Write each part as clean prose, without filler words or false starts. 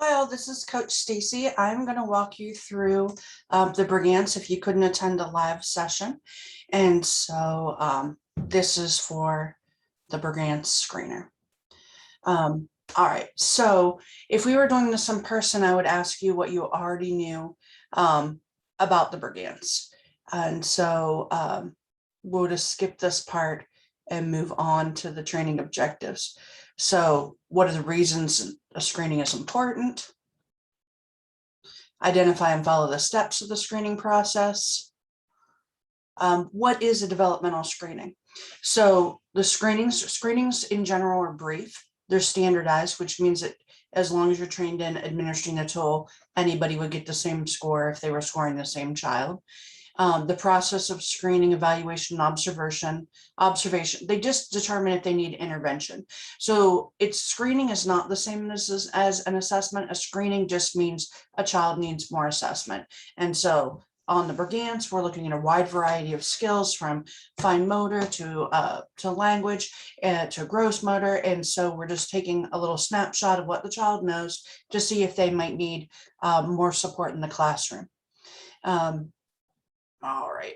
Hi, all. This is Coach Stacy. I'm going to walk you through the Brigance if you couldn't attend a live session. And so this is for the Brigance screener. All right. So if we were doing this in person, I would ask you what you already knew about the Brigance. And so we'll just skip this part and move on to the training objectives. So what are the reasons a screening is important? Identify and follow the steps of the screening process. What is a developmental screening? So the screenings in general are brief. They're standardized, which means that as long as you're trained in administering the tool, anybody would get the same score if they were scoring the same child. The process of screening, evaluation, observation, they just determine if they need intervention. So screening is not the same as an assessment. A screening just means a child needs more assessment. And so on the Brigance, we're looking at a wide variety of skills from fine motor to language to gross motor. And so we're just taking a little snapshot of what the child knows to see if they might need more support in the classroom. All right.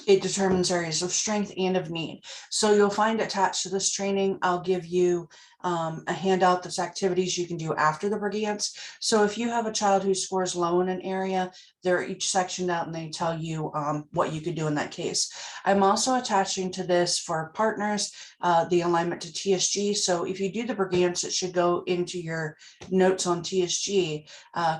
It determines areas of strength and of need. So you'll find attached to this training, I'll give you a handout that's activities you can do after the Brigance. So if you have a child who scores low in an area, they're each sectioned out and they tell you what you could do in that case. I'm also attaching to this for partners, the alignment to TSG. So if you do the Brigance, it should go into your notes on TSG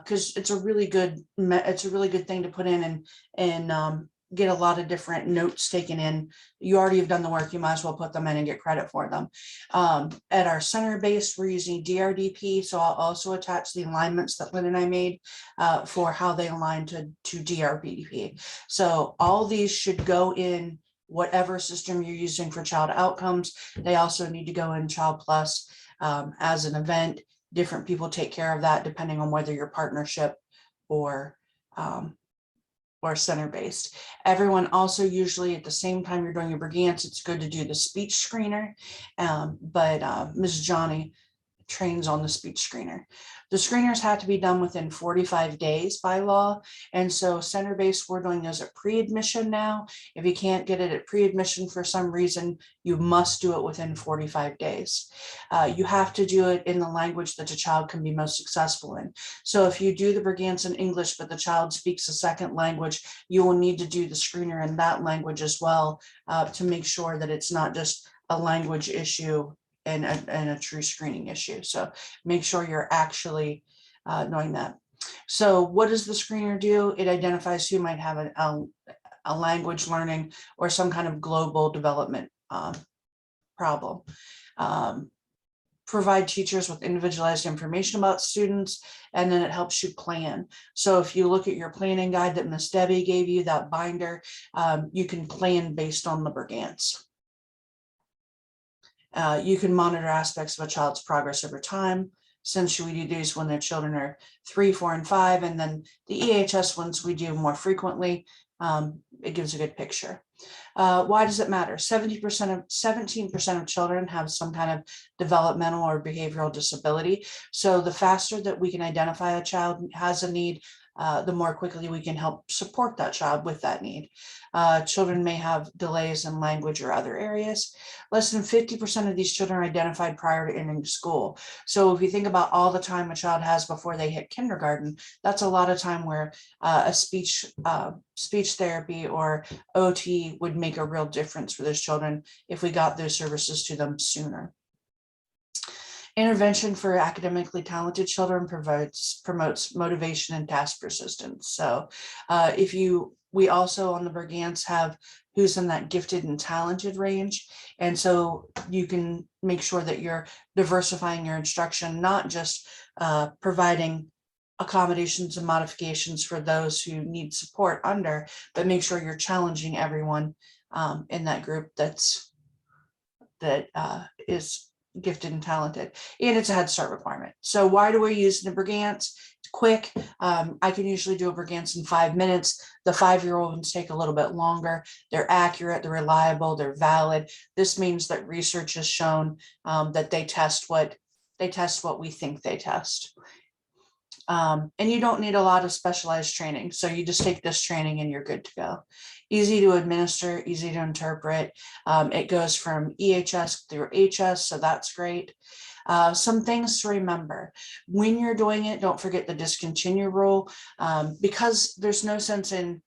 because it's a really good thing to put in and get a lot of different notes taken in. You already have done the work, you might as well put them in and get credit for them. At our center base, we're using DRDP, so I'll also attach the alignments that Lynn and I made for how they align to DRDP. So all these should go in whatever system you're using for child outcomes. They also need to go in Child Plus as an event. Different people take care of that depending on whether you're partnership or center-based. Everyone also usually at the same time you're doing your Brigance, it's good to do the speech screener, but Ms. Johnny trains on the speech screener. The screeners have to be done within 45 days by law. And so center-based, we're doing those at pre-admission now. If you can't get it at pre-admission for some reason, you must do it within 45 days. You have to do it in the language that the child can be most successful in. So if you do the Brigance in English, but the child speaks a second language, you will need to do the screener in that language as well to make sure that it's not just a language issue and a true screening issue. So make sure you're actually knowing that. So what does the screener do? It identifies who might have a language learning or some kind of global development problem. Provide teachers with individualized information about students, and then it helps you plan. So if you look at your planning guide that Miss Debbie gave you, that binder, you can plan based on the Brigance. You can monitor aspects of a child's progress over time. Since we do these when their children are 3, 4, and 5, and then the EHS ones we do more frequently, it gives a good picture. Why does it matter? 17% of children have some kind of developmental or behavioral disability. So the faster that we can identify a child has a need, the more quickly we can help support that child with that need. Children may have delays in language or other areas. Less than 50% of these children are identified prior to entering school. So if you think about all the time a child has before they hit kindergarten, that's a lot of time where a speech therapy or OT would make a real difference for those children if we got those services to them sooner. Intervention for academically talented children promotes motivation and task persistence. So we also on the Brigance have who's in that gifted and talented range. And so you can make sure that you're diversifying your instruction, not just providing accommodations and modifications for those who need support under, but make sure you're challenging everyone in that group that is gifted and talented, and it's a Head Start requirement. So why do we use the Brigance? It's quick. I can usually do a Brigance in 5 minutes. The 5-year-old ones take a little bit longer. They're accurate, they're reliable, they're valid. This means that research has shown that they test what They test what we think they test. And you don't need a lot of specialized training. So you just take this training and you're good to go. Easy to administer, easy to interpret. It goes from EHS through HS, so that's great. Some things to remember when you're doing it, don't forget the discontinue rule, because there's no sense in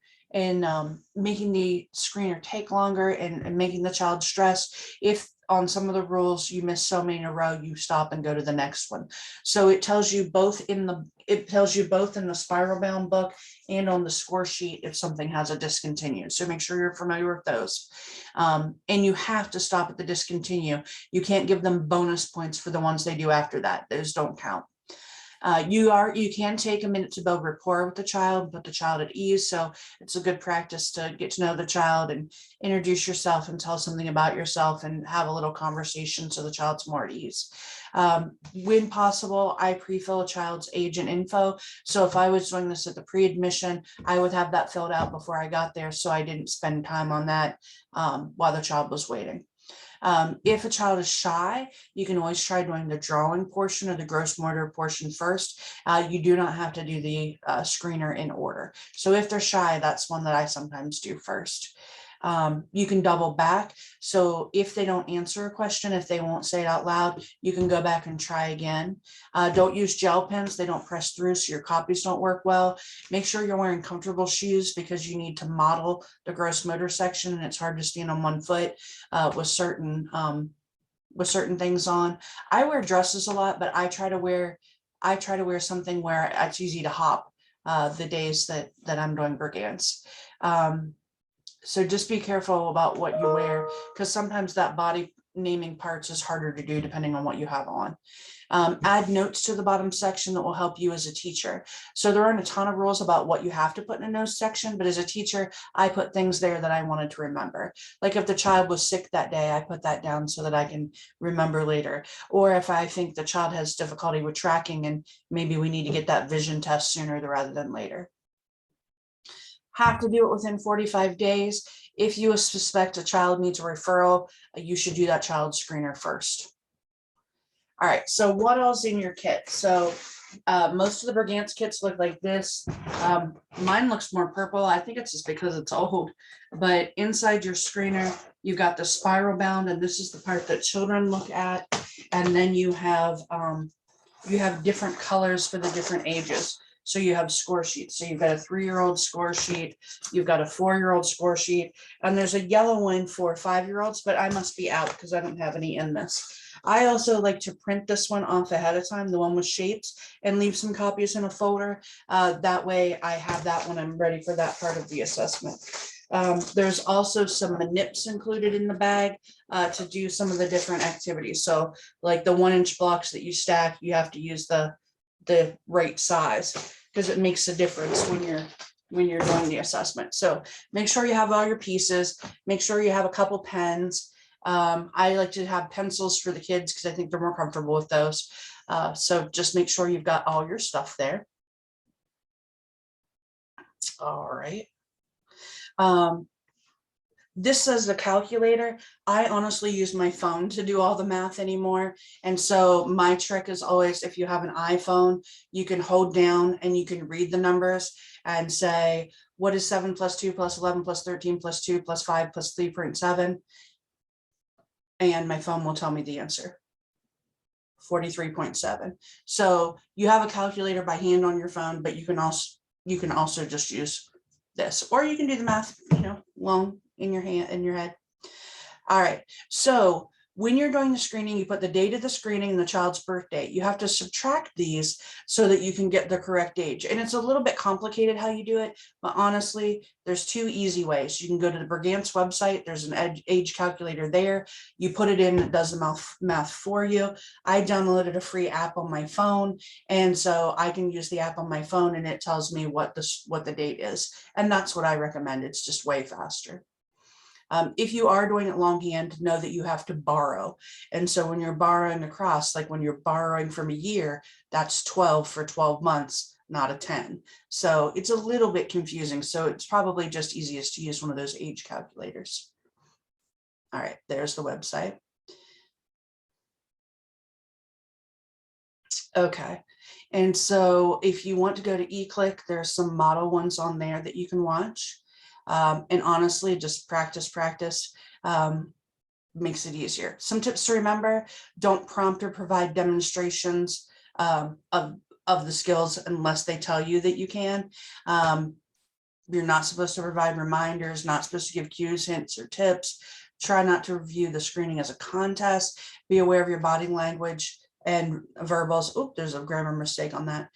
making the screener take longer and making the child stressed. If on some of the rules you miss so many in a row, you stop and go to the next one. So it tells you both in the spiral bound book and on the score sheet if something has a discontinued. So make sure you're familiar with those. And you have to stop at the discontinue. You can't give them bonus points for the ones they do after that. Those don't count. You can take a minute to build rapport with the child, put the child at ease. So it's a good practice to get to know the child and introduce yourself and tell something about yourself and have a little conversation so the child's more at ease. When possible, I pre-fill a child's age and info. So if I was doing this at the pre-admission, I would have that filled out before I got there, so I didn't spend time on that while the child was waiting. If a child is shy, you can always try doing the drawing portion or the gross motor portion first. You do not have to do the screener in order. So if they're shy, that's one that I sometimes do first. You can double back. So if they don't answer a question, if they won't say it out loud, you can go back and try again. Don't use gel pens. They don't press through, so your copies don't work well. Make sure you're wearing comfortable shoes because you need to model the gross motor section, and it's hard to stand on one foot with certain things on. I wear dresses a lot, but I try to wear something where it's easy to hop the days that I'm doing Brigance. So just be careful about what you wear, because sometimes that body naming parts is harder to do depending on what you have on. Add notes to the bottom section that will help you as a teacher. So there aren't a ton of rules about what you have to put in a notes section, but as a teacher, I put things there that I wanted to remember. Like if the child was sick that day, I put that down so that I can remember later. Or if I think the child has difficulty with tracking and maybe we need to get that vision test sooner rather than later. Have to do it within 45 days. If you suspect a child needs a referral, you should do that child screener first. All right, so what else in your kit? So most of the Brigance kits look like this. Mine looks more purple. I think it's just because it's old, but inside your screener, you've got the spiral bound, and this is the part that children look at. And then you have different colors for the different ages. So you have score sheets. So you've got a 3-year-old score sheet, you've got a 4-year-old score sheet, and there's a yellow one for 5-year-olds, but I must be out because I don't have any in this. I also like to print this one off ahead of time, the one with shapes, and leave some copies in a folder. That way I have that when I'm ready for that part of the assessment. There's also some manips included in the bag to do some of the different activities. So like the 1-inch blocks that you stack, you have to use the right size because it makes a difference when you're doing the assessment. So make sure you have all your pieces, make sure you have a couple pens. I like to have pencils for the kids because I think they're more comfortable with those. So just make sure you've got all your stuff there. All right. This says the calculator. I honestly use my phone to do all the math anymore. And so my trick is always, if you have an iPhone, you can hold down and you can read the numbers and say, what is 7 plus 2 plus 11 plus 13 plus 2 plus 5 plus 3.7? And my phone will tell me the answer. 43.7. So you have a calculator by hand on your phone, but you can also just use this, or you can do the math, long in your head. All right. So when you're doing the screening, you put the date of the screening and the child's birth date. You have to subtract these so that you can get the correct age. And it's a little bit complicated how you do it, but honestly, there's 2 easy ways. You can go to the Brigance website. There's an age calculator there. You put it in, it does the math for you. I downloaded a free app on my phone, and so I can use the app on my phone and it tells me what the date is. And that's what I recommend. It's just way faster. If you are doing it longhand, know that you have to borrow. And so when you're borrowing across, like when you're borrowing from a year, that's 12 for 12 months, not a 10. So it's a little bit confusing. So it's probably just easiest to use one of those age calculators. All right, there's the website. Okay. And so if you want to go to eClick, there's some model ones on there that you can watch. And honestly, just practice, makes it easier. Some tips to remember: don't prompt or provide demonstrations of the skills unless they tell you that you can. You're not supposed to provide reminders, not supposed to give cues, hints, or tips. Try not to review the screening as a contest. Be aware of your body language and verbals. Oh, there's a grammar mistake on that.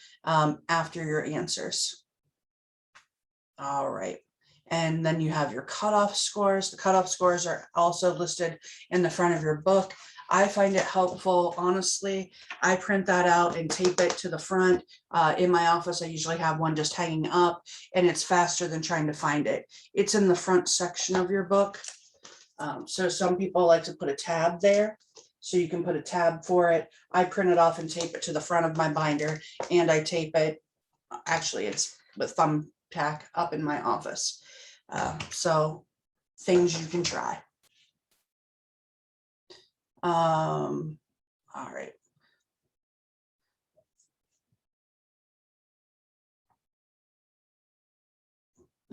After your answers. All right. And then you have your cutoff scores. The cutoff scores are also listed in the front of your book. I find it helpful, honestly. I print that out and tape it to the front. In my office, I usually have one just hanging up, and it's faster than trying to find it. It's in the front section of your book. So some people like to put a tab there, so you can put a tab for it. I print it off and tape it to the front of my binder, and I tape it, actually it's with thumbtack up in my office. So things you can try. All right.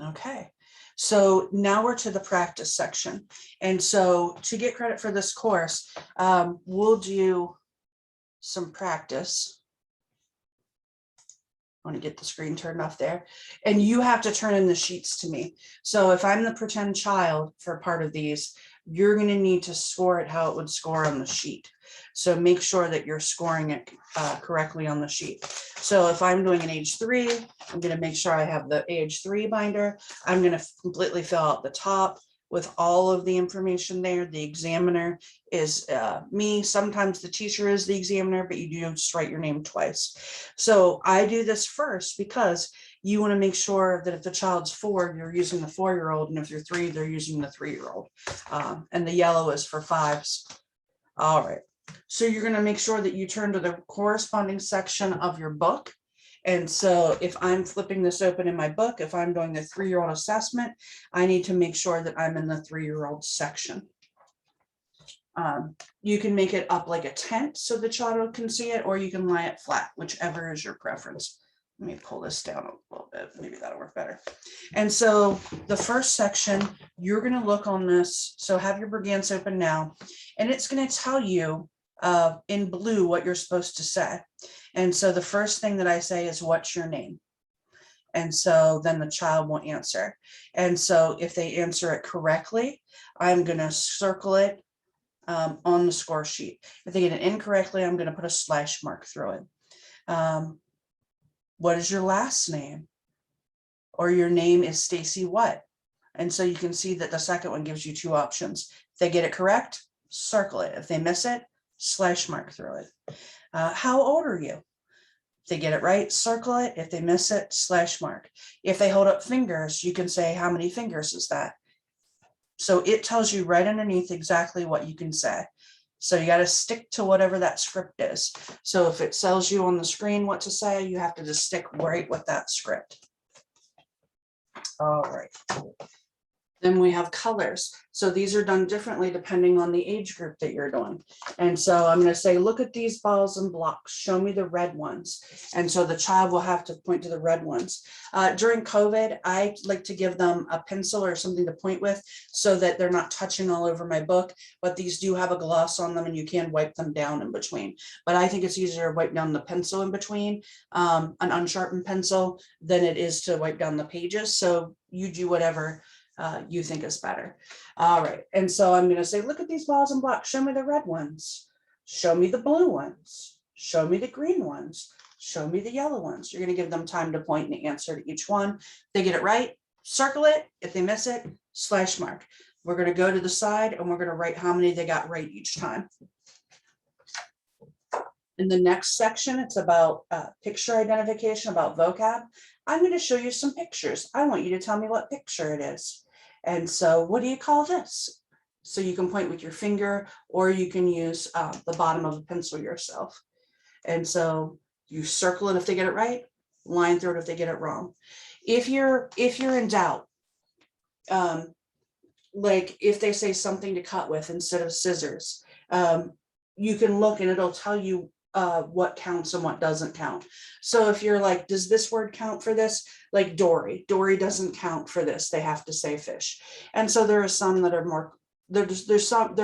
Okay, so now we're to the practice section. And so to get credit for this course, we'll do some practice. I want to get the screen turned off there. And you have to turn in the sheets to me. So if I'm the pretend child for part of these, you're going to need to score it how it would score on the sheet. So make sure that you're scoring it correctly on the sheet. So if I'm doing an age 3, I'm going to make sure I have the age 3 binder. I'm going to completely fill out the top with all of the information there. The examiner is me. Sometimes the teacher is the examiner, but you do just write your name twice. So I do this first because you want to make sure that if the child's 4, you're using the 4-year-old, and if you're 3, they're using the 3-year-old. And the yellow is for 5s. All right. So you're going to make sure that you turn to the corresponding section of your book. And so if I'm flipping this open in my book, if I'm doing the 3-year-old assessment, I need to make sure that I'm in the 3-year-old section. You can make it up like a tent so the child can see it, or you can lie it flat, whichever is your preference. Let me pull this down a little bit. Maybe that'll work better. And so the first section, you're going to look on this. So have your Brigance open now, and it's going to tell you in blue what you're supposed to say. And so the first thing that I say is, what's your name? And so then the child will answer. And so if they answer it correctly, I'm going to circle it on the score sheet. If they get it incorrectly, I'm going to put a slash mark through it. What is your last name? Or your name is Stacy what? And so you can see that the second one gives you 2 options. If they get it correct, circle it. If they miss it, slash mark through it. How old are you? If they get it right, circle it. If they miss it, slash mark. If they hold up fingers, you can say, how many fingers is that? So it tells you right underneath exactly what you can say. So you got to stick to whatever that script is. So if it tells you on the screen what to say, you have to just stick right with that script. All right. Then we have colors. So these are done differently depending on the age group that you're doing. And so I'm going to say, look at these balls and blocks. Show me the red ones. And so the child will have to point to the red ones. During COVID, I like to give them a pencil or something to point with so that they're not touching all over my book. But these do have a gloss on them, and you can wipe them down in between. But I think it's easier to wipe down the pencil in between, an unsharpened pencil, than it is to wipe down the pages. So you do whatever you think is better. All right. And so I'm going to say, look at these balls and blocks. Show me the red ones. Show me the blue ones. Show me the green ones. Show me the yellow ones. You're going to give them time to point and answer to each one. If they get it right, circle it. If they miss it, slash mark. We're going to go to the side and we're going to write how many they got right each time. In the next section, it's about picture identification, about vocab. I'm going to show you some pictures. I want you to tell me what picture it is. And so what do you call this? So you can point with your finger, or you can use the bottom of a pencil yourself. And so you circle it if they get it right, line through it if they get it wrong. If you're in doubt, like if they say something to cut with instead of scissors, you can look and it'll tell you what counts and what doesn't count. So if you're like, does this word count for this? Like Dory doesn't count for this. They have to say fish. And so there are some that are more, there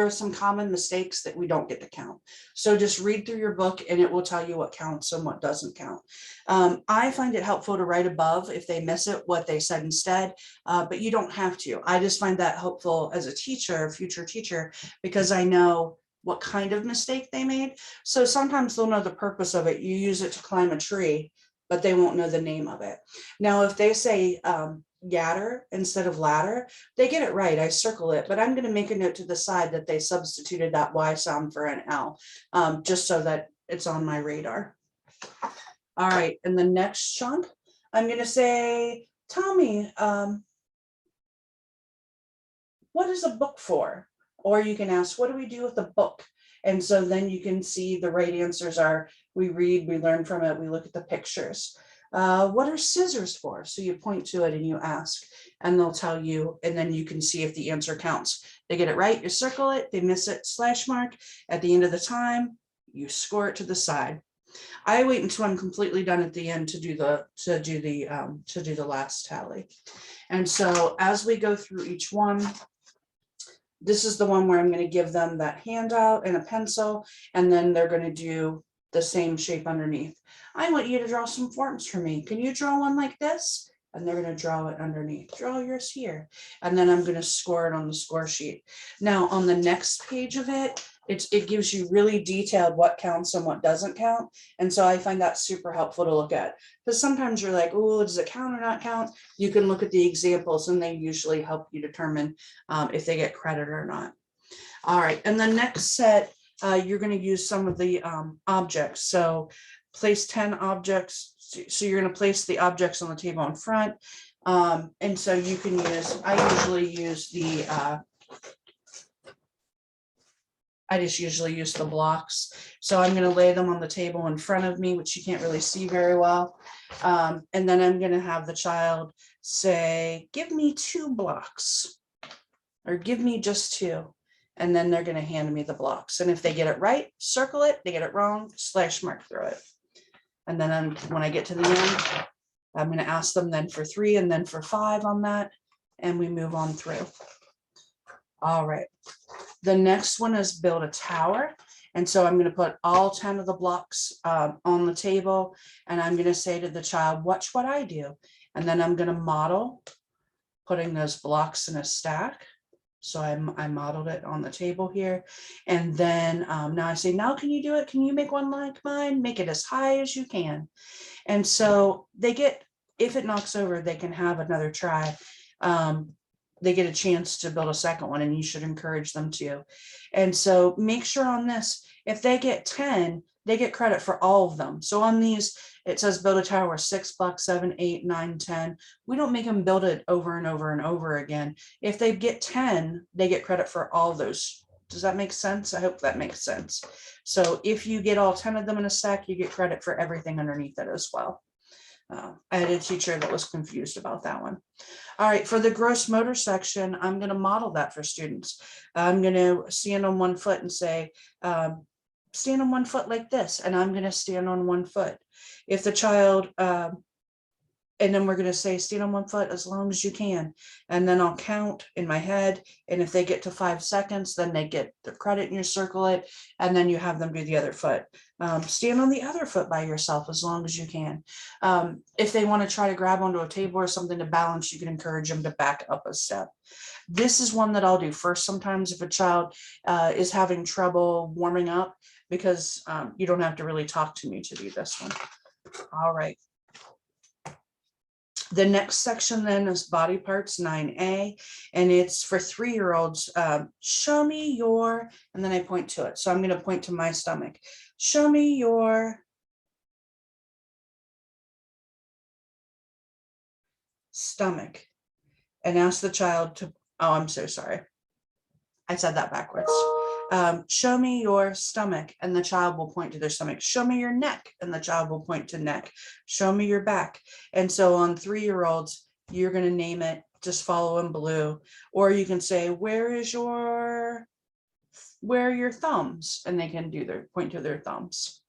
are some common mistakes that we don't get to count. So just read through your book and it will tell you what counts and what doesn't count. I find it helpful to write above if they miss it, what they said instead, but you don't have to. I just find that helpful as a teacher, future teacher, because I know what kind of mistake they made. So sometimes they'll know the purpose of it. You use it to climb a tree, but they won't know the name of it. Now, if they say yadder instead of ladder, they get it right. I circle it, but I'm going to make a note to the side that they substituted that Y sound for an L, just so that it's on my radar. All right, and the next chunk, I'm going to say, tell me, what is a book for? Or you can ask, what do we do with a book? And so then you can see the right answers are, we read, we learn from it, we look at the pictures. What are scissors for? So you point to it and you ask, and they'll tell you, and then you can see if the answer counts. They get it right, you circle it, they miss it, slash mark. At the end of the time, you score it to the side. I wait until I'm completely done at the end to do the last tally. And so as we go through each one, this is the one where I'm going to give them that handout and a pencil, and then they're going to do the same shape underneath. I want you to draw some forms for me. Can you draw one like this? And they're going to draw it underneath. Draw yours here. And then I'm going to score it on the score sheet. Now on the next page of it, it gives you really detailed what counts and what doesn't count. And so I find that super helpful to look at, because sometimes you're like, oh, does it count or not count? You can look at the examples and they usually help you determine if they get credit or not. All right, and the next set, you're going to use some of the objects. So place 10 objects. So you're going to place the objects on the table in front. And so you can use, I just usually use the blocks. So I'm going to lay them on the table in front of me, which you can't really see very well. And then I'm going to have the child say, give me 2 blocks, or give me just 2. And then they're going to hand me the blocks. And if they get it right, circle it. They get it wrong, slash mark through it. And then when I get to the end, I'm going to ask them then for 3 and then for 5 on that. And we move on through. All right. The next one is build a tower. And so I'm going to put all 10 of the blocks on the table. And I'm going to say to the child, watch what I do. And then I'm going to model putting those blocks in a stack. So I modeled it on the table here. And then now I say, now can you do it? Can you make one like mine? Make it as high as you can. And so they get, if it knocks over, they can have another try. They get a chance to build a second one, and you should encourage them to. And so make sure on this, if they get 10, they get credit for all of them. So on these, it says build a tower 6 blocks, 7, 8, 9, 10. We don't make them build it over and over and over again. If they get 10, they get credit for all those. Does that make sense? I hope that makes sense. So if you get all 10 of them in a stack, you get credit for everything underneath it as well. I had a teacher that was confused about that one. All right, for the gross motor section, I'm going to model that for students. I'm going to stand on 1 foot and say, stand on 1 foot like this, and I'm going to stand on 1 foot. If the child, and then we're going to say stand on 1 foot as long as you can, and then I'll count in my head, and if they get to 5 seconds, then they get their credit and you circle it, and then you have them do the other foot. Stand on the other foot by yourself as long as you can. If they want to try to grab onto a table or something to balance, you can encourage them to back up a step. This is one that I'll do first sometimes if a child is having trouble warming up, because you don't have to really talk to me to do this one. All right. The next section then is body parts 9A, and it's for 3-year-olds. Show me your, and then I point to it. So I'm going to point to my stomach. Show me your stomach, and ask the child to, oh, I'm so sorry. I said that backwards. Show me your stomach, and the child will point to their stomach. Show me your neck, and the child will point to neck. Show me your back. And so on 3-year-olds, you're going to name it, just follow in blue, or you can say, where are your thumbs? And they can do their point to their thumbs.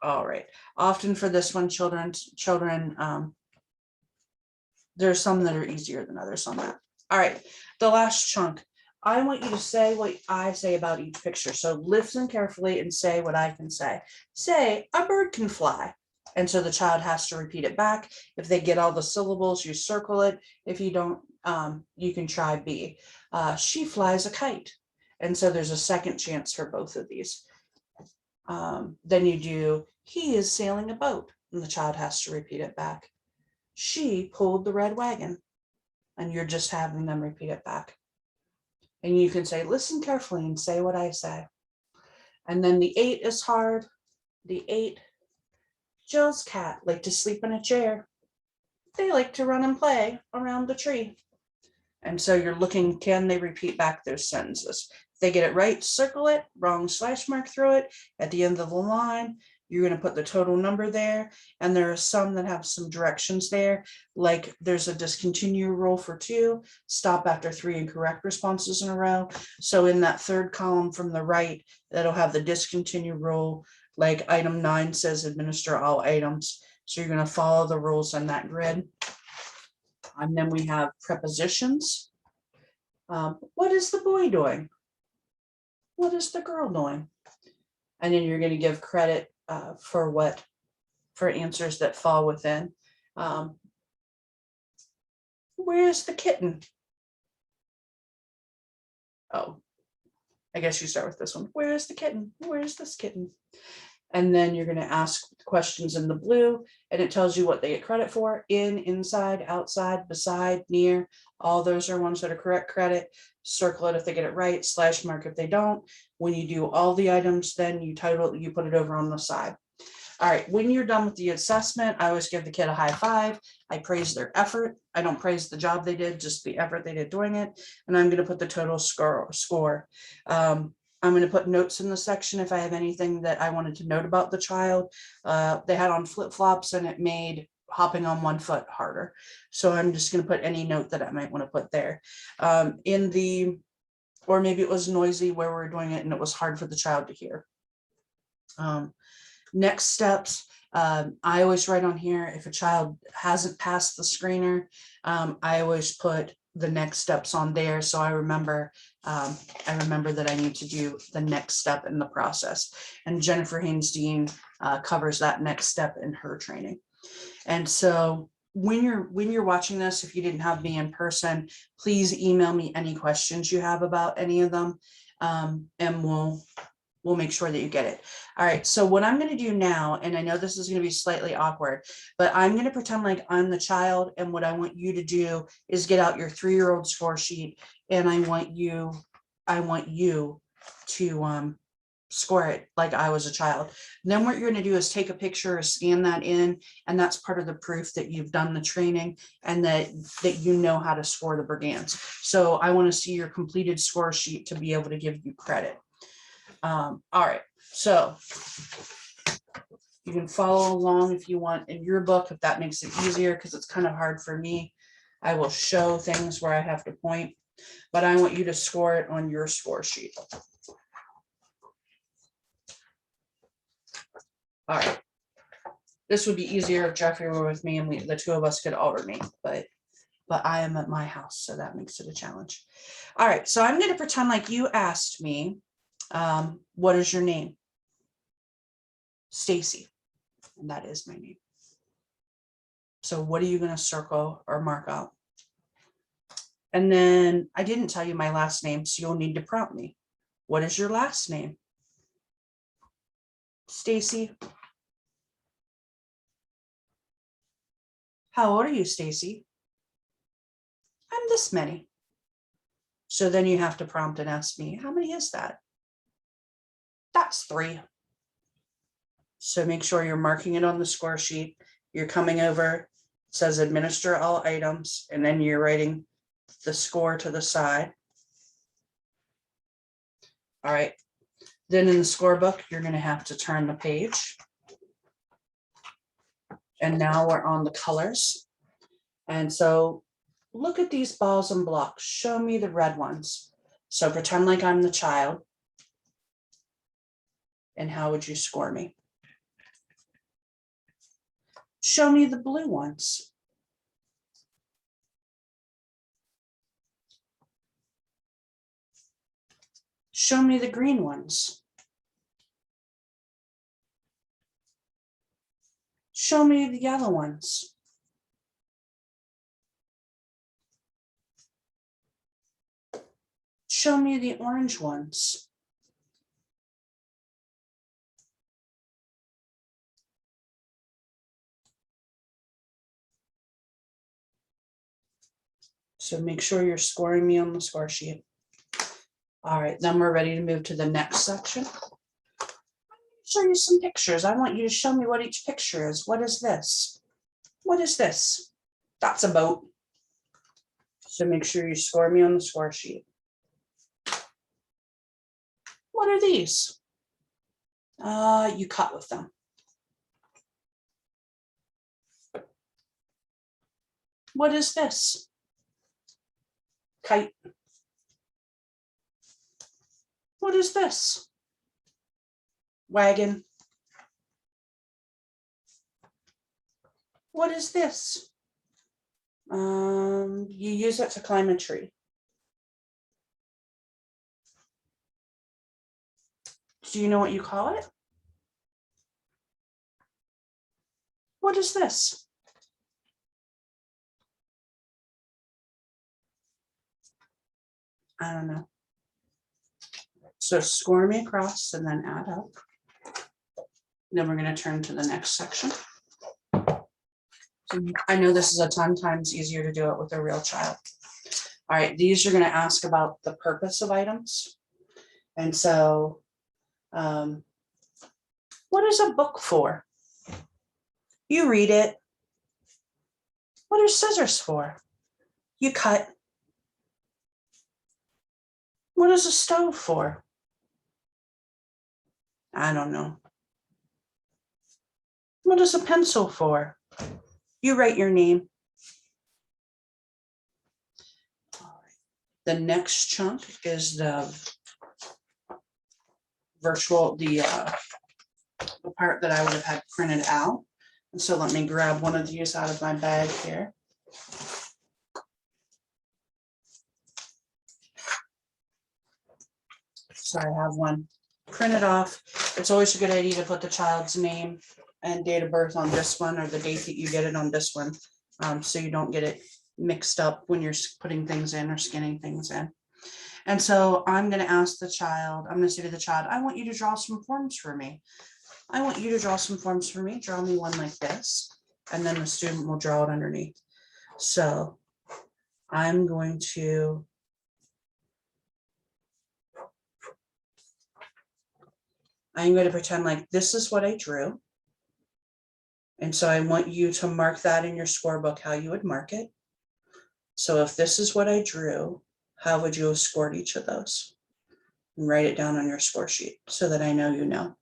All right. Often for this one, children, there's some that are easier than others on that. All right, the last chunk. I want you to say what I say about each picture. So listen carefully and say what I can say. Say, a bird can fly. And so the child has to repeat it back. If they get all the syllables, you circle it. If you don't, you can try B. She flies a kite. And so there's a second chance for both of these. Then you do, he is sailing a boat. And the child has to repeat it back. She pulled the red wagon. And you're just having them repeat it back. And you can say, listen carefully and say what I say. And then the 8 is hard. The 8, Jill's cat like to sleep in a chair. They like to run and play around the tree. And so you're looking, can they repeat back those sentences? If they get it right, circle it, wrong, slash mark through it. At the end of the line, you're going to put the total number there. And there are some that have some directions there, like there's a discontinue rule for 2, stop after 3 incorrect responses in a row. So in that third column from the right, that'll have the discontinue rule, like item 9 says administer all items. So you're going to follow the rules on that grid. And then we have prepositions. What is the boy doing? What is the girl doing? And then you're going to give credit for answers that fall within. Where's the kitten? Oh, I guess you start with this one. Where is the kitten? Where's this kitten? And then you're going to ask questions in the blue, and it tells you what they get credit for: in, inside, outside, beside, near. All those are ones that are correct credit. Circle it if they get it right, slash mark if they don't. When you do all the items, then you title it, you put it over on the side. All right, when you're done with the assessment, I always give the kid a high five. I praise their effort. I don't praise the job they did, just the effort they did doing it. And I'm going to put the total score. I'm going to put notes in the section if I have anything that I wanted to note about the child. They had on flip-flops and it made hopping on one foot harder. So I'm just going to put any note that I might want to put there. Or maybe it was noisy where we were doing it and it was hard for the child to hear. Next steps, I always write on here, if a child hasn't passed the screener, I always put the next steps on there. So I remember that I need to do the next step in the process. And Jennifer Haynes-Dean covers that next step in her training. And so when you're watching this, if you didn't have me in person, please email me any questions you have about any of them. And we'll make sure that you get it. All right, so what I'm going to do now, and I know this is going to be slightly awkward, but I'm going to pretend like I'm the child, and what I want you to do is get out your 3-year-old score sheet, and I want you to score it like I was a child. And then what you're going to do is take a picture or scan that in, and that's part of the proof that you've done the training and that you know how to score the Brigance. So I want to see your completed score sheet to be able to give you credit. All right, so you can follow along if you want in your book, if that makes it easier, because it's kind of hard for me. I will show things where I have to point, but I want you to score it on your score sheet. All right, this would be easier if Jeffrey were with me and the two of us could alternate, but I am at my house, so that makes it a challenge. All right, so I'm going to pretend like you asked me, what is your name? Stacy, and that is my name. So what are you going to circle or mark out? And then I didn't tell you my last name, so you'll need to prompt me. What is your last name? Stacy. How old are you, Stacy? I'm this many. So then you have to prompt and ask me, how many is that? That's 3. So make sure you're marking it on the score sheet. You're coming over, it says administer all items, and then you're writing the score to the side. All right. Then in the scorebook, you're going to have to turn the page. And now we're on the colors. And so look at these balls and blocks. Show me the red ones. So pretend like I'm the child. And how would you score me? Show me the blue ones. Show me the green ones. Show me the yellow ones. Show me the orange ones. So make sure you're scoring me on the score sheet. All right, then we're ready to move to the next section. Show you some pictures. I want you to show me what each picture is. What is this? What is this? That's a boat. So make sure you score me on the score sheet. What are these? You cut with them. What is this? Kite. What is this? Wagon. What is this? You use it to climb a tree. Do you know what you call it? What is this? I don't know. So score me across and then add up. Then we're going to turn to the next section. I know this is a ton times easier to do it with a real child. All right, these are going to ask about the purpose of items. And so, what is a book for? You read it. What are scissors for? You cut. What is a stove for? I don't know. What is a pencil for? You write your name. All right. The next chunk is the part that I would have had printed out. And so let me grab one of these out of my bag here. So I have one printed off. It's always a good idea to put the child's name and date of birth on this one, or the date that you get it on this one, so you don't get it mixed up when you're putting things in or scanning things in. And so I'm going to ask the child, I'm going to say to the child, I want you to draw some forms for me. I want you to draw some forms for me. Draw me one like this. And then the student will draw it underneath. So I'm going to pretend like this is what I drew. And so I want you to mark that in your scorebook, how you would mark it. So if this is what I drew, how would you have scored each of those? And write it down on your score sheet so that I know you know.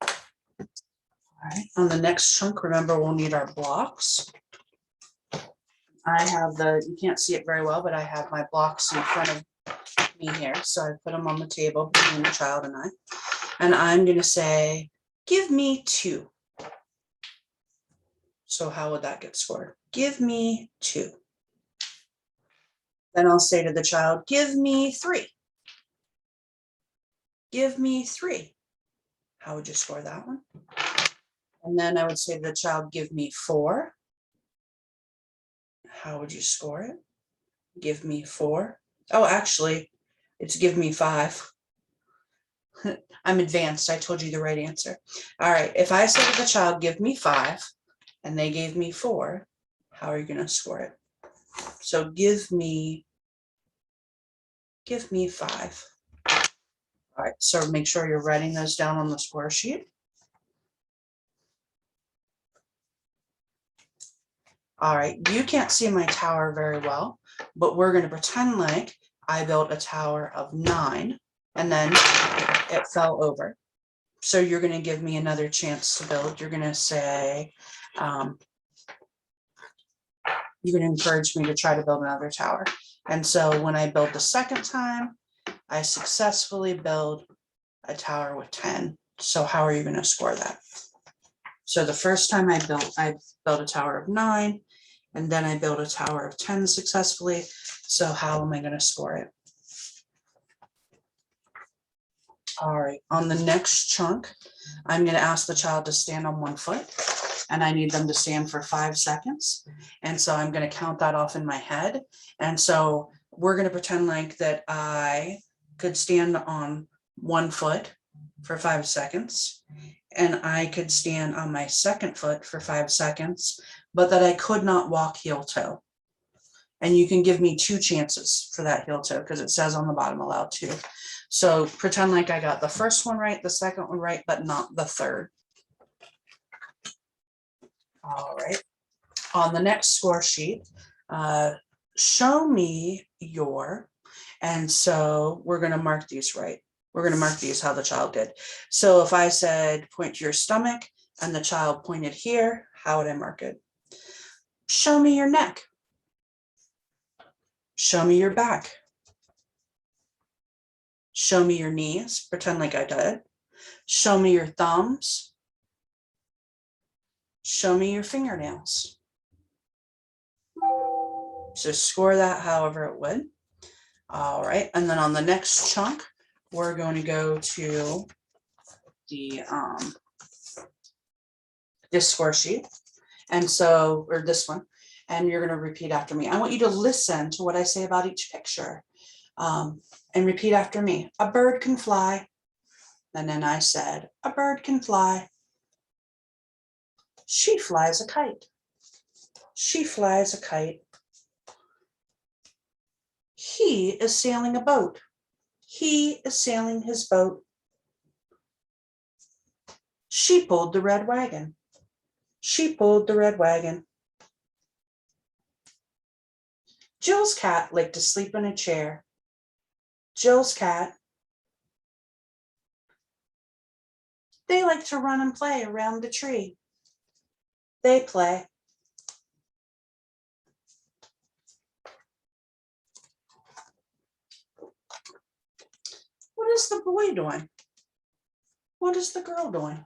All right, on the next chunk, remember we'll need our blocks. I have you can't see it very well, but I have my blocks in front of me here. So I put them on the table between the child and I. And I'm going to say, give me 2. So how would that get scored? Give me 2. Then I'll say to the child, give me 3. Give me 3. How would you score that one? And then I would say to the child, give me 4. How would you score it? Give me 4. Oh, actually, it's give me 5. I'm advanced. I told you the right answer. All right. If I said to the child, give me 5, and they gave me 4, how are you going to score it? So give me 5. All right. So make sure you're writing those down on the score sheet. All right. You can't see my tower very well, but we're going to pretend like I built a tower of 9 and then it fell over. So you're going to give me another chance to build. You're going to say, you can encourage me to try to build another tower. And so when I build the second time, I successfully build a tower with 10. So how are you going to score that? So the first time I built a tower of 9, and then I built a tower of 10 successfully. So how am I going to score it? All right, on the next chunk, I'm going to ask the child to stand on 1 foot, and I need them to stand for 5 seconds. And so I'm going to count that off in my head. And so we're going to pretend like that I could stand on 1 foot for 5 seconds, and I could stand on my second foot for 5 seconds, but that I could not walk heel toe. And you can give me 2 chances for that heel toe because it says on the bottom allowed 2. So pretend like I got the first one right, the second one right, but not the third. All right. On the next score sheet, show me your, and so we're going to mark these right. We're going to mark these how the child did. So if I said point to your stomach and the child pointed here, how would I mark it? Show me your neck. Show me your back. Show me your knees, pretend like I did. Show me your thumbs. Show me your fingernails. So score that however it would. All right, and then on the next chunk, we're going to go to the this score sheet. And so, or this one, and you're going to repeat after me. I want you to listen to what I say about each picture. And repeat after me. A bird can fly. And then I said, a bird can fly. She flies a kite. She flies a kite. He is sailing a boat. He is sailing his boat. She pulled the red wagon. She pulled the red wagon. Jill's cat liked to sleep in a chair. Jill's cat. They like to run and play around the tree. They play. What is the boy doing? What is the girl doing?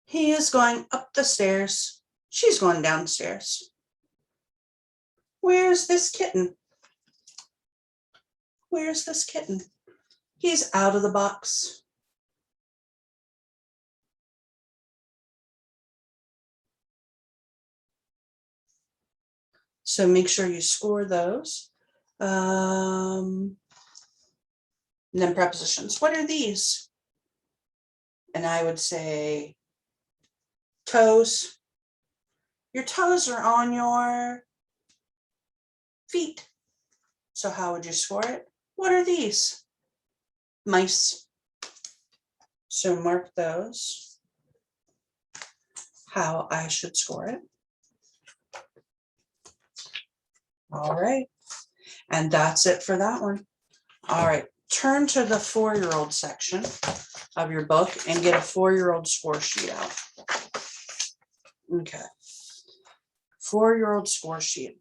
He is going up the stairs. She's going downstairs. Where's this kitten? Where's this kitten? He's out of the box. So make sure you score those. And then prepositions. What are these? And I would say toes. Your toes are on your feet. So how would you score it? What are these? Mice. So mark those. How I should score it. All right. And that's it for that one. All right. Turn to the 4-year-old section of your book and get a 4-year-old score sheet out. Okay. 4-year-old score sheet.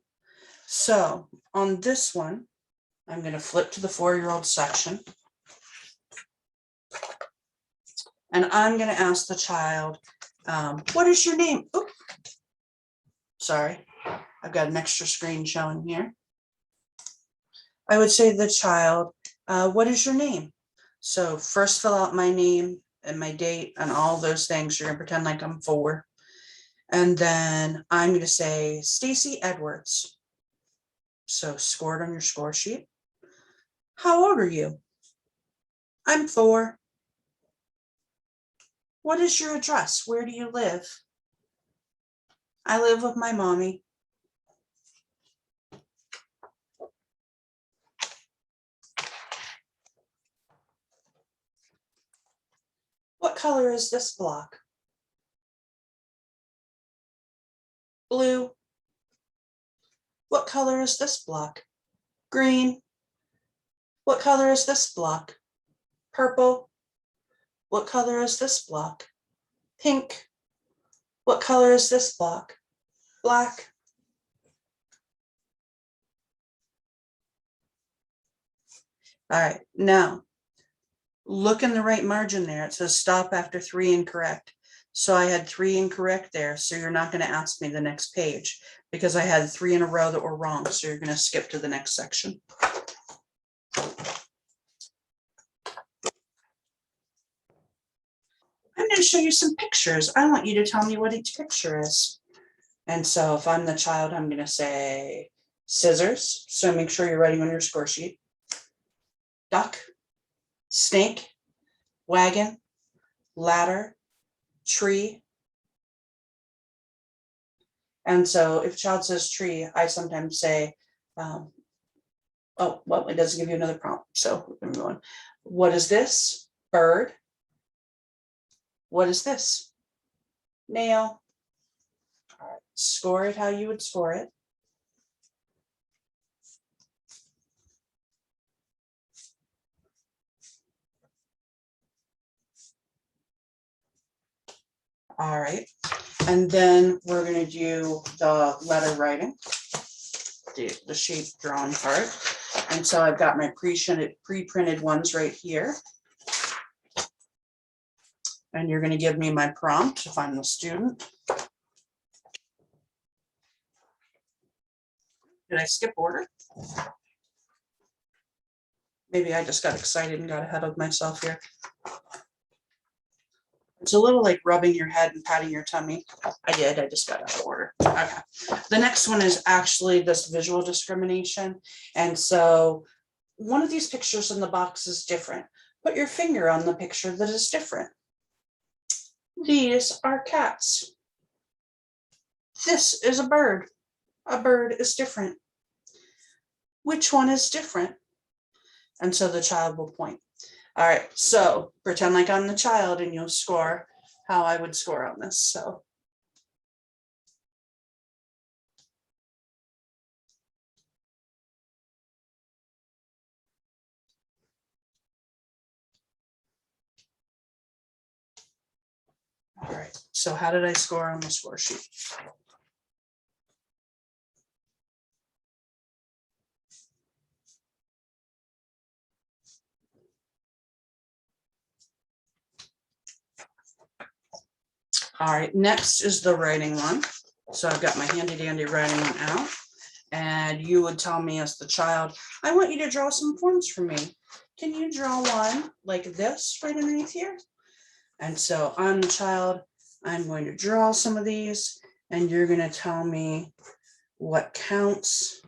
So on this one, I'm going to flip to the 4-year-old section. And I'm going to ask the child, what is your name? Oops. Sorry, I've got an extra screen showing here. I would say to the child, what is your name? So first fill out my name and my date and all those things. You're going to pretend like I'm 4. And then I'm going to say Stacy Edwards. So score it on your score sheet. How old are you? I'm 4. What is your address? Where do you live? I live with my mommy. What color is this block? Blue. What color is this block? Green. What color is this block? Purple. What color is this block? Pink. What color is this block? Black. All right, now look in the right margin there. It says stop after 3 incorrect. So I had 3 incorrect there. So you're not going to ask me the next page because I had 3 in a row that were wrong. So you're going to skip to the next section. I'm going to show you some pictures. I want you to tell me what each picture is. And so if I'm the child, I'm going to say scissors. So make sure you're writing on your score sheet. Duck, snake, wagon, ladder, tree. And so if child says tree, I sometimes say, oh, well, it doesn't give you another prompt. So I'm going, what is this? Bird. What is this? Nail. All right, score it how you would score it. All right, and then we're going to do the letter writing, the shape drawing part. And so I've got my pre-printed ones right here. And you're going to give me my prompt if I'm the student. Did I skip order? Maybe I just got excited and got ahead of myself here. It's a little like rubbing your head and patting your tummy. I did, I just got out of order. Okay. The next one is actually this visual discrimination. And so one of these pictures in the box is different. Put your finger on the picture that is different. These are cats. This is a bird. A bird is different. Which one is different? And so the child will point. All right, so pretend like I'm the child and you'll score how I would score on this. So all right, so how did I score on the score sheet? All right, next is the writing one. So I've got my handy dandy writing one out. And you would tell me as the child, I want you to draw some forms for me. Can you draw one like this right underneath here? And so I'm the child, I'm going to draw some of these and you're going to tell me what counts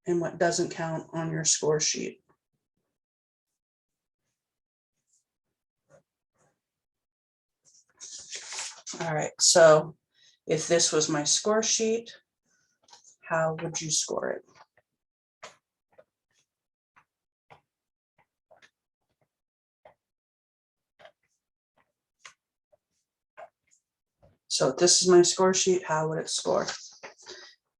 and what doesn't count on your score sheet. All right, so if this was my score sheet, how would you score it? So if this is my score sheet, how would it score?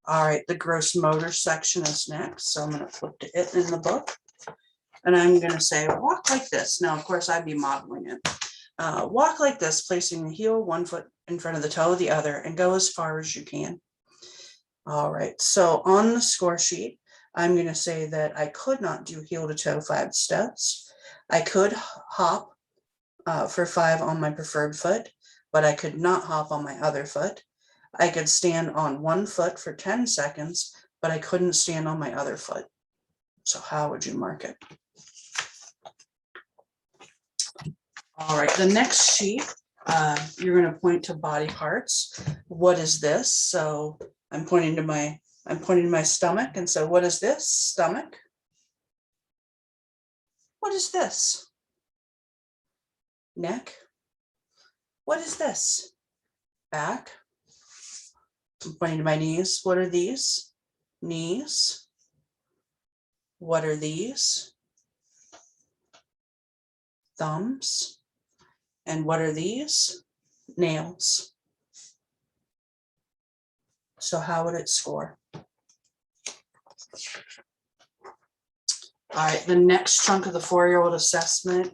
All right, the gross motor section is next. So I'm going to flip to it in the book. And I'm going to say, walk like this. Now, of course, I'd be modeling it. Walk like this, placing the heel 1 foot in front of the toe of the other, and go as far as you can. All right, so on the score sheet, I'm going to say that I could not do heel to toe 5 steps. I could hop for 5 on my preferred foot, but I could not hop on my other foot. I could stand on 1 foot for 10 seconds, but I couldn't stand on my other foot. So how would you mark it? All right, the next sheet, you're going to point to body parts. What is this? So I'm pointing to my stomach. And so what is this? Stomach. What is this? Neck. What is this? Back. I'm pointing to my knees. What are these? Knees. What are these? Thumbs. And what are these? Nails. So how would it score? All right, the next chunk of the 4-year-old assessment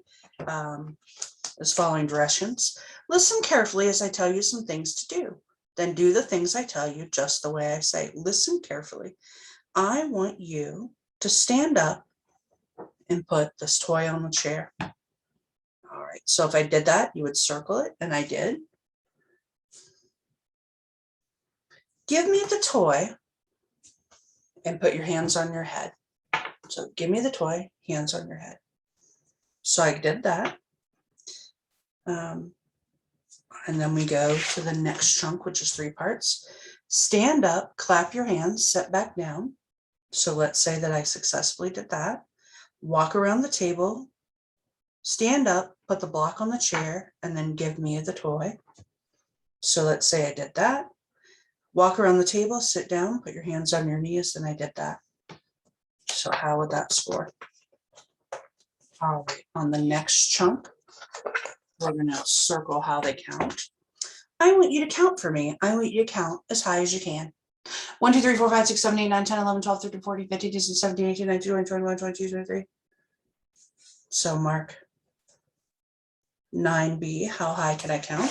is following directions. Listen carefully as I tell you some things to do. Then do the things I tell you just the way I say. Listen carefully. I want you to stand up and put this toy on the chair. All right, so if I did that, you would circle it, and I did. Give me the toy and put your hands on your head. So give me the toy, hands on your head. So I did that. And then we go to the next chunk, which is 3 parts. Stand up, clap your hands, sit back down. So let's say that I successfully did that. Walk around the table, stand up, put the block on the chair, and then give me the toy. So let's say I did that. Walk around the table, sit down, put your hands on your knees, and I did that. So how would that score? All right, on the next chunk, we're going to circle how they count. I want you to count for me. I want you to count as high as you can. 1, 2, 3, 4, 5, 6, 7, 8, 9, 10, 11, 12, 13, 14, 15, 16, 17, 18, 19, 20, 21, 22, 23. So mark 9B. How high can I count?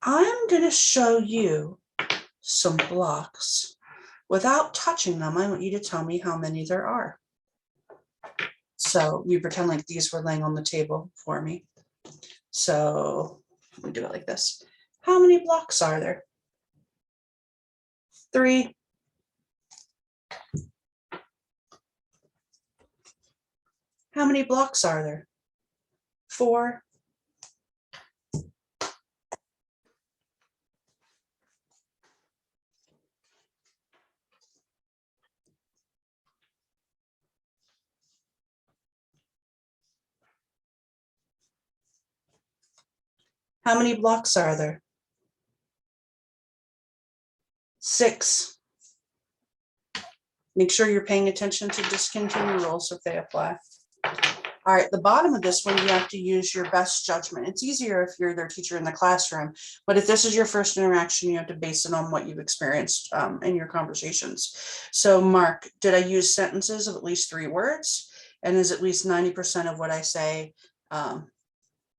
I'm going to show you some blocks. Without touching them, I want you to tell me how many there are. So you pretend like these were laying on the table for me. So we do it like this. How many blocks are there? 3. How many blocks are there? 4. How many blocks are there? 6. Make sure you're paying attention to discontinue rules if they apply. All right, the bottom of this one, you have to use your best judgment. It's easier if you're their teacher in the classroom, but if this is your first interaction, you have to base it on what you've experienced in your conversations. So Mark, did I use sentences of at least 3 words? And is at least 90% of what I say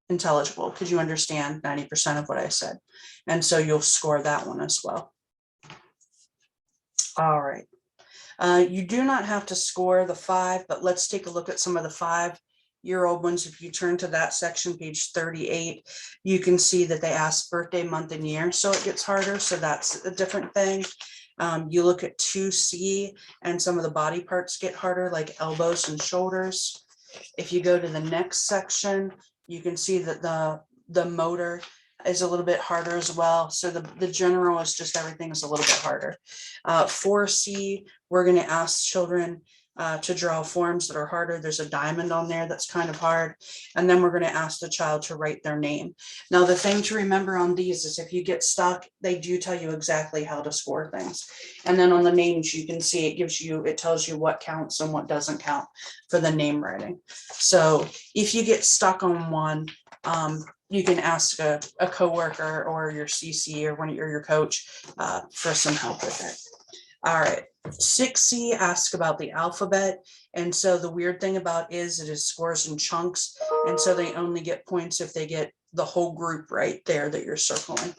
intelligible? Because you understand 90% of what I said. And so you'll score that one as well. All right. You do not have to score the 5, but let's take a look at some of the 5-year-old ones. If you turn to that section, page 38, you can see that they ask birthday, month, and year. So it gets harder. So that's a different thing. You look at 2C and some of the body parts get harder, like elbows and shoulders. If you go to the next section, you can see that the motor is a little bit harder as well. So the general is just everything is a little bit harder. 4C, we're going to ask children to draw forms that are harder. There's a diamond on there that's kind of hard. And then we're going to ask the child to write their name. Now, the thing to remember on these is if you get stuck, they do tell you exactly how to score things. And then on the names, you can see it tells you what counts and what doesn't count for the name writing. So if you get stuck on one, you can ask a coworker or your CC or your coach for some help with it. All right, 6C asks about the alphabet. And so the weird thing about it is scores in chunks. And so they only get points if they get the whole group right there that you're circling.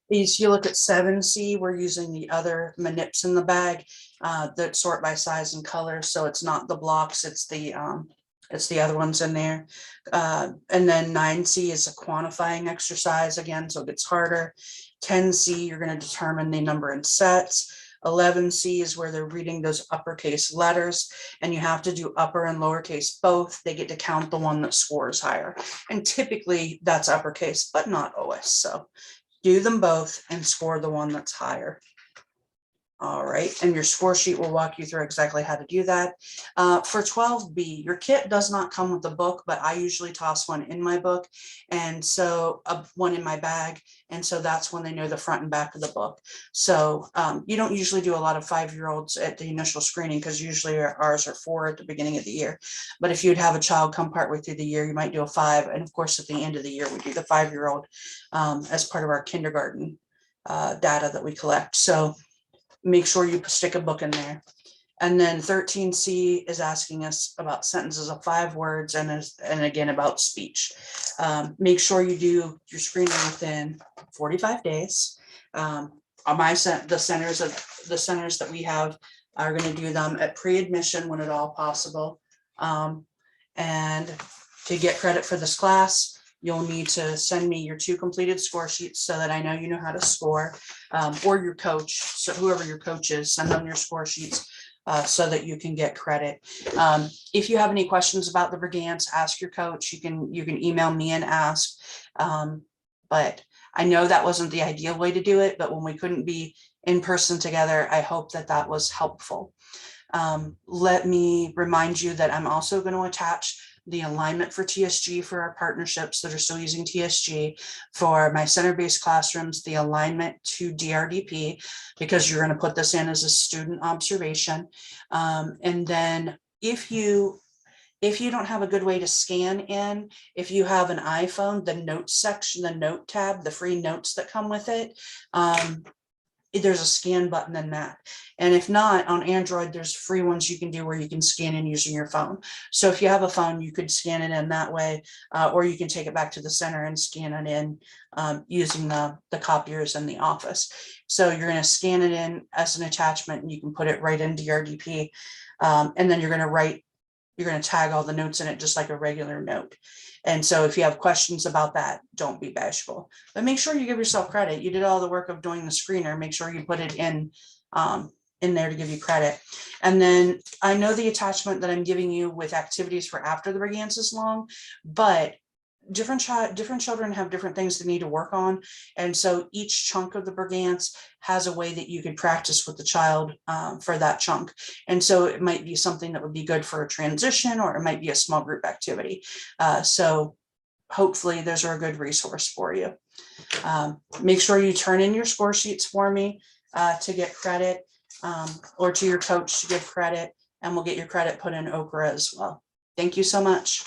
If you look at 7C, we're using the other manips in the bag that sort by size and color. So it's not the blocks, it's the other ones in there. And then 9C is a quantifying exercise again, so it gets harder. 10C, you're going to determine the number in sets. 11C is where they're reading those uppercase letters, and you have to do upper and lowercase both. They get to count the one that scores higher. And typically that's uppercase, but not always. So do them both and score the one that's higher. All right, and your score sheet will walk you through exactly how to do that. For 12B, your kit does not come with the book, but I usually toss one in my book, and so one in my bag, and so that's when they know the front and back of the book. So you don't usually do a lot of 5-year-olds at the initial screening because usually ours are 4 at the beginning of the year. But if you'd have a child come partway through the year, you might do a 5, and of course at the end of the year we do the 5-year-old as part of our kindergarten data that we collect. So make sure you stick a book in there. And then 13C is asking us about sentences of 5 words and again about speech. Make sure you do your screening within 45 days. The centers that we have are going to do them at pre-admission when at all possible. And to get credit for this class, you'll need to send me your 2 completed score sheets so that I know you know how to score, or your coach. So whoever your coach is, send them your score sheets so that you can get credit. If you have any questions about the Brigance, ask your coach. You can email me and ask. But I know that wasn't the ideal way to do it, but when we couldn't be in person together, I hope that was helpful. Let me remind you that I'm also going to attach the alignment for TSG for our partnerships that are still using TSG, for my center-based classrooms, the alignment to DRDP, because you're going to put this in as a student observation. And then if you don't have a good way to scan in, if you have an iPhone, the notes section, the note tab, the free notes that come with it, there's a scan button in that. And if not, on Android, there's free ones you can do where you can scan in using your phone. So if you have a phone, you could scan it in that way, or you can take it back to the center and scan it in using the copiers in the office. So you're going to scan it in as an attachment and you can put it right into your DRDP. And then you're going to tag all the notes in it just like a regular note. And so if you have questions about that, don't be bashful, but make sure you give yourself credit. You did all the work of doing the screener. Make sure you put it in there to give you credit. And then I know the attachment that I'm giving you with activities for after the Brigance is long, but different children have different things they need to work on. And so each chunk of the Brigance has a way that you could practice with the child for that chunk. And so it might be something that would be good for a transition, or it might be a small group activity. So hopefully those are a good resource for you. Make sure you turn in your score sheets for me to get credit, or to your coach to give credit, and we'll get your credit put in Okra as well. Thank you so much.